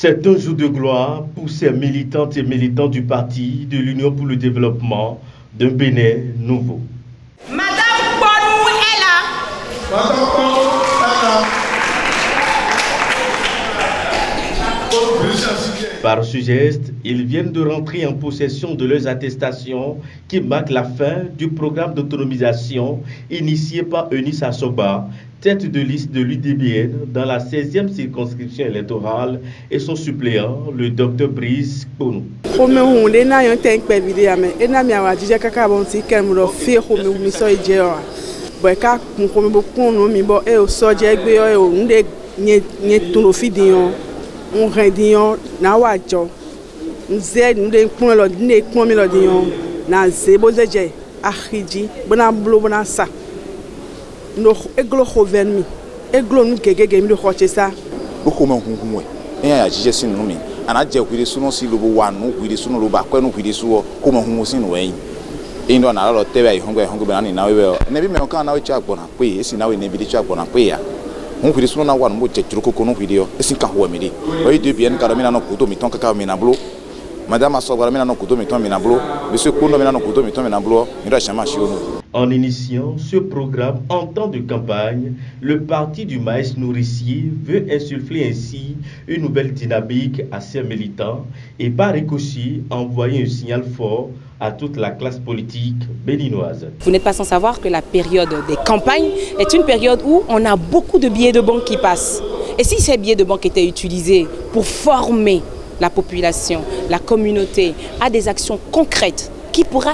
C'est un jour de gloire pour ces militantes et militants du parti de l'Union pour le développement d'un Bénin nouveau. Madame Bonou est là. Madame Bonou est là. Par ce geste, ils viennent de rentrer en possession de leurs attestations qui marquent la fin du programme d'autonomisation initié par Eunice Assoba, tête de liste de l'UDBN dans la 16e circonscription électorale, et son suppléant, le Dr Brice Bonou. On rendion na wajo nze nde kpon mi lo dion na zebo zeje akhiji bona blo bona sa no eglo khoven mi eglo nu gegege mi lo khochesa o ko men hunhun e ya jije sinu mi ana je kwire sunu si lobo wa nu kwire sunu lo ba kwa nu kwire suwo ko men hunhun sinu we yin ndo na lo tebe ai hongwe be na we na bi me kan na we cha gbona pe e si na we ne bi cha gbona pe ya on vit sur na wa mo je tru ko no video e sin ka ho mi di o yi de bien ka do mi na no kudo mi ton ka mi na blo madame Assoba mi na no kudo mi ton mi na blo monsieur Kondo mi na no kudo mi ton mi na blo mi do chama shi onu. En initiant ce programme en temps de campagne, le parti du maïs nourricier veut insuffler ainsi une nouvelle dynamique à ses militants et par ricochet envoyer un signal fort à toute la classe politique béninoise. Vous n'êtes pas sans savoir que la période des campagnes est une période où on a beaucoup de billets de banque qui passent. Et si ces billets de banque étaient utilisés pour former la population, la communauté à des actions concrètes qui pourraient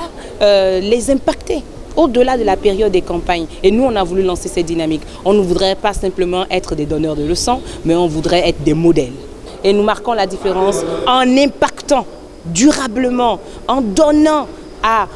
les impacter au-delà de la période des campagnes. Et nous, on a voulu lancer cette dynamique. On ne voudrait pas simplement être des donneurs de leçons, mais on voudrait être des modèles. Et nous marquons la différence en impactant durablement, en donnant à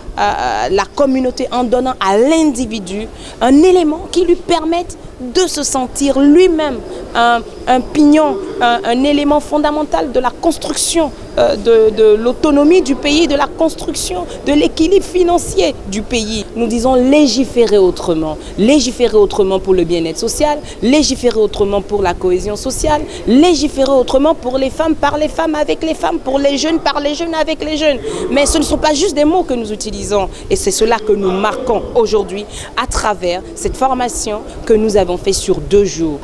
la communauté, en donnant à l'individu un élément qui lui permette de se sentir lui-même un pignon, un élément fondamental de la construction de l'autonomie du pays, de la construction de l'équilibre financier du pays. Nous disons légiférer autrement pour le bien-être social, légiférer autrement pour la cohésion sociale, légiférer autrement pour les femmes, par les femmes, avec les femmes, pour les jeunes, par les jeunes, avec les jeunes. Mais ce ne sont pas juste des mots que nous utilisons et c'est cela que nous marquons aujourd'hui à travers cette formation que nous avons fait sur 2 jours.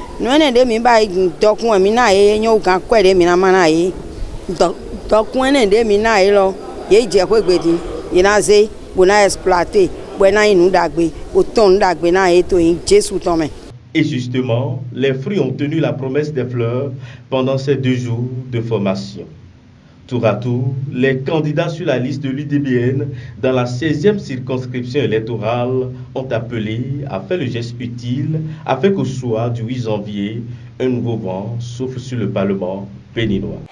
Et justement, les fruits ont tenu la promesse des fleurs pendant ces 2 jours de formation. Tour à tour, les candidats sur la liste de l'UDBN dans la 16e circonscription électorale ont appelé à faire le geste utile afin qu'au soir du 8 janvier, un nouveau vent souffle sur le Parlement béninois.